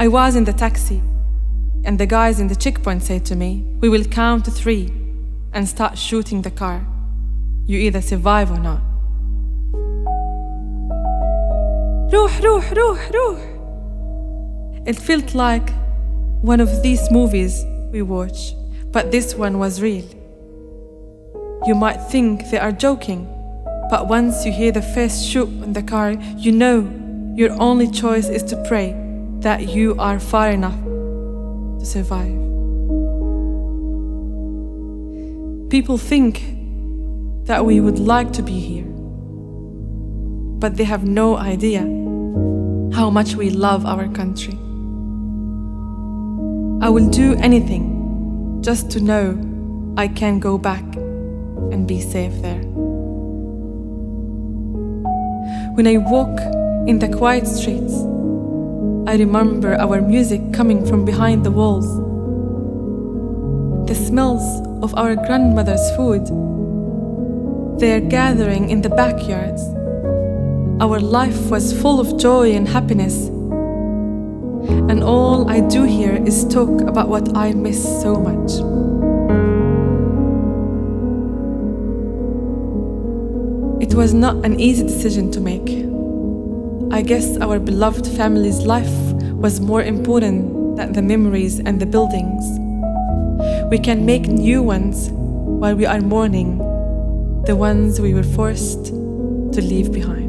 I was in the taxi, and the guys in the checkpoint said to me, "We will count to 3 and start shooting the car. You either survive or not." روح روح روح روح. It felt like one of these movies we watch, but this one was real. You might think they are joking, but once you hear the first shoot in the car, you know your only choice is to pray that you are far enough to survive. People think that we would like to be here, but they have no idea how much we love our country. I will do anything just to know I can go back and be safe there. When I walk in the quiet streets, I remember our music coming from behind the walls, the smells of our grandmother's food, their gathering in the backyards. Our life was full of joy and happiness, and all I do here is talk about what I miss so much. It was not an easy decision to make. I guess our beloved family's life was more important than the memories and the buildings. We can make new ones while we are mourning the ones we were forced to leave behind.